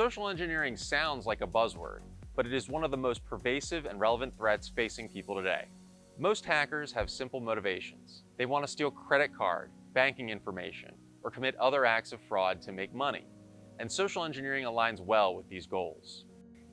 Social engineering sounds like a buzzword, but it is one of the most pervasive and relevant threats facing people today. Most hackers have simple motivations. They want to steal credit card, banking information, or commit other acts of fraud to make money. And social engineering aligns well with these goals.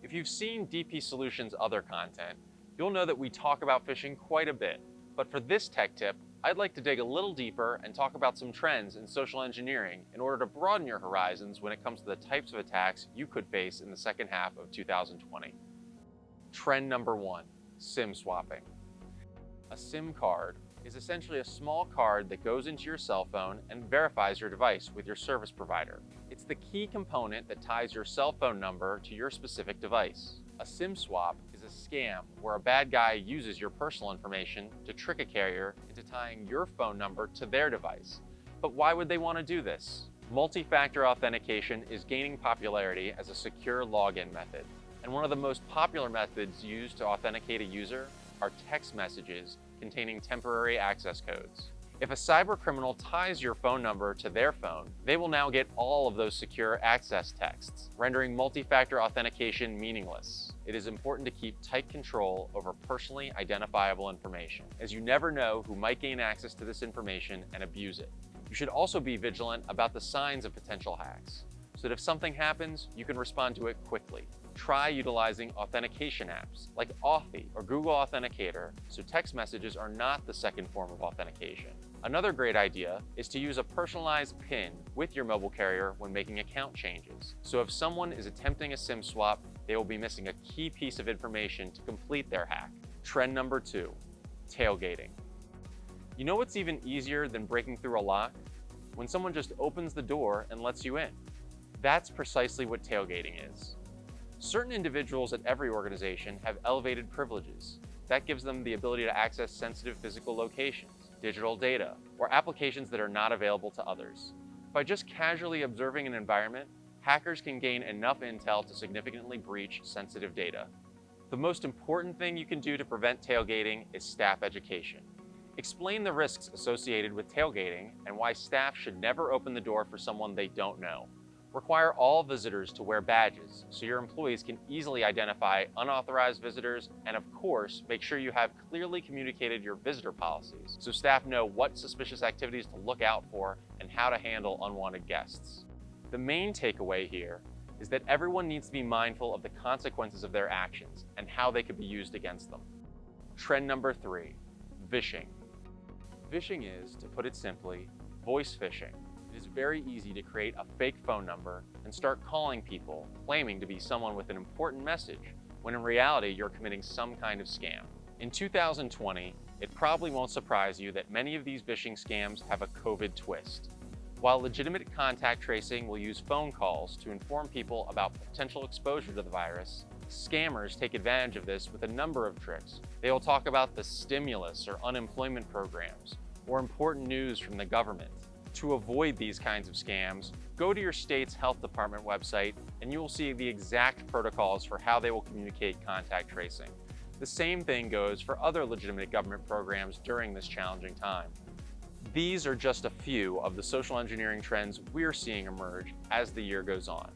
If you've seen DP Solutions' other content, you'll know that we talk about phishing quite a bit. But for this tech tip, I'd like to dig a little deeper and talk about some trends in social engineering in order to broaden your horizons when it comes to the types of attacks you could face in the second half of 2020. Trend number 1, SIM swapping. A SIM card is essentially a small card that goes into your cell phone and verifies your device with your service provider. It's the key component that ties your cell phone number to your specific device. A SIM swap is a scam where a bad guy uses your personal information to trick a carrier into tying your phone number to their device. But why would they want to do this? Multi-factor authentication is gaining popularity as a secure login method, and one of the most popular methods used to authenticate a user are text messages containing temporary access codes. If a cyber criminal ties your phone number to their phone, they will now get all of those secure access texts, rendering multi-factor authentication meaningless. It is important to keep tight control over personally identifiable information, as you never know who might gain access to this information and abuse it. You should also be vigilant about the signs of potential hacks, so that if something happens, you can respond to it quickly. Try utilizing authentication apps like Authy or Google Authenticator so text messages are not the second form of authentication. Another great idea is to use a personalized PIN with your mobile carrier when making account changes. So if someone is attempting a SIM swap, they will be missing a key piece of information to complete their hack. Trend number 2, tailgating. You know what's even easier than breaking through a lock? When someone just opens the door and lets you in. That's precisely what tailgating is. Certain individuals at every organization have elevated privileges. That gives them the ability to access sensitive physical locations, digital data, or applications that are not available to others. By just casually observing an environment, hackers can gain enough intel to significantly breach sensitive data. The most important thing you can do to prevent tailgating is staff education. Explain the risks associated with tailgating and why staff should never open the door for someone they don't know. Require all visitors to wear badges so your employees can easily identify unauthorized visitors, and of course, make sure you have clearly communicated your visitor policies so staff know what suspicious activities to look out for and how to handle unwanted guests. The main takeaway here is that everyone needs to be mindful of the consequences of their actions and how they could be used against them. Trend number 3, Vishing. Vishing is, to put it simply, voice phishing. It is very easy to create a fake phone number and start calling people claiming to be someone with an important message, when in reality you're committing some kind of scam. In 2020, it probably won't surprise you that many of these phishing scams have a COVID twist. While legitimate contact tracing will use phone calls to inform people about potential exposure to the virus, scammers take advantage of this with a number of tricks. They will talk about the stimulus or unemployment programs, or important news from the government. To avoid these kinds of scams, go to your state's health department website and you will see the exact protocols for how they will communicate contact tracing. The same thing goes for other legitimate government programs during this challenging time. These are just a few of the social engineering trends we're seeing emerge as the year goes on.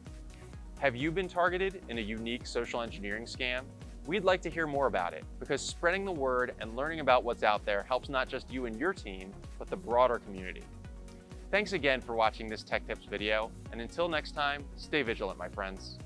Have you been targeted in a unique social engineering scam? We'd like to hear more about it, because spreading the word and learning about what's out there helps not just you and your team, but the broader community. Thanks again for watching this Tech Tips video, and until next time, stay vigilant, my friends.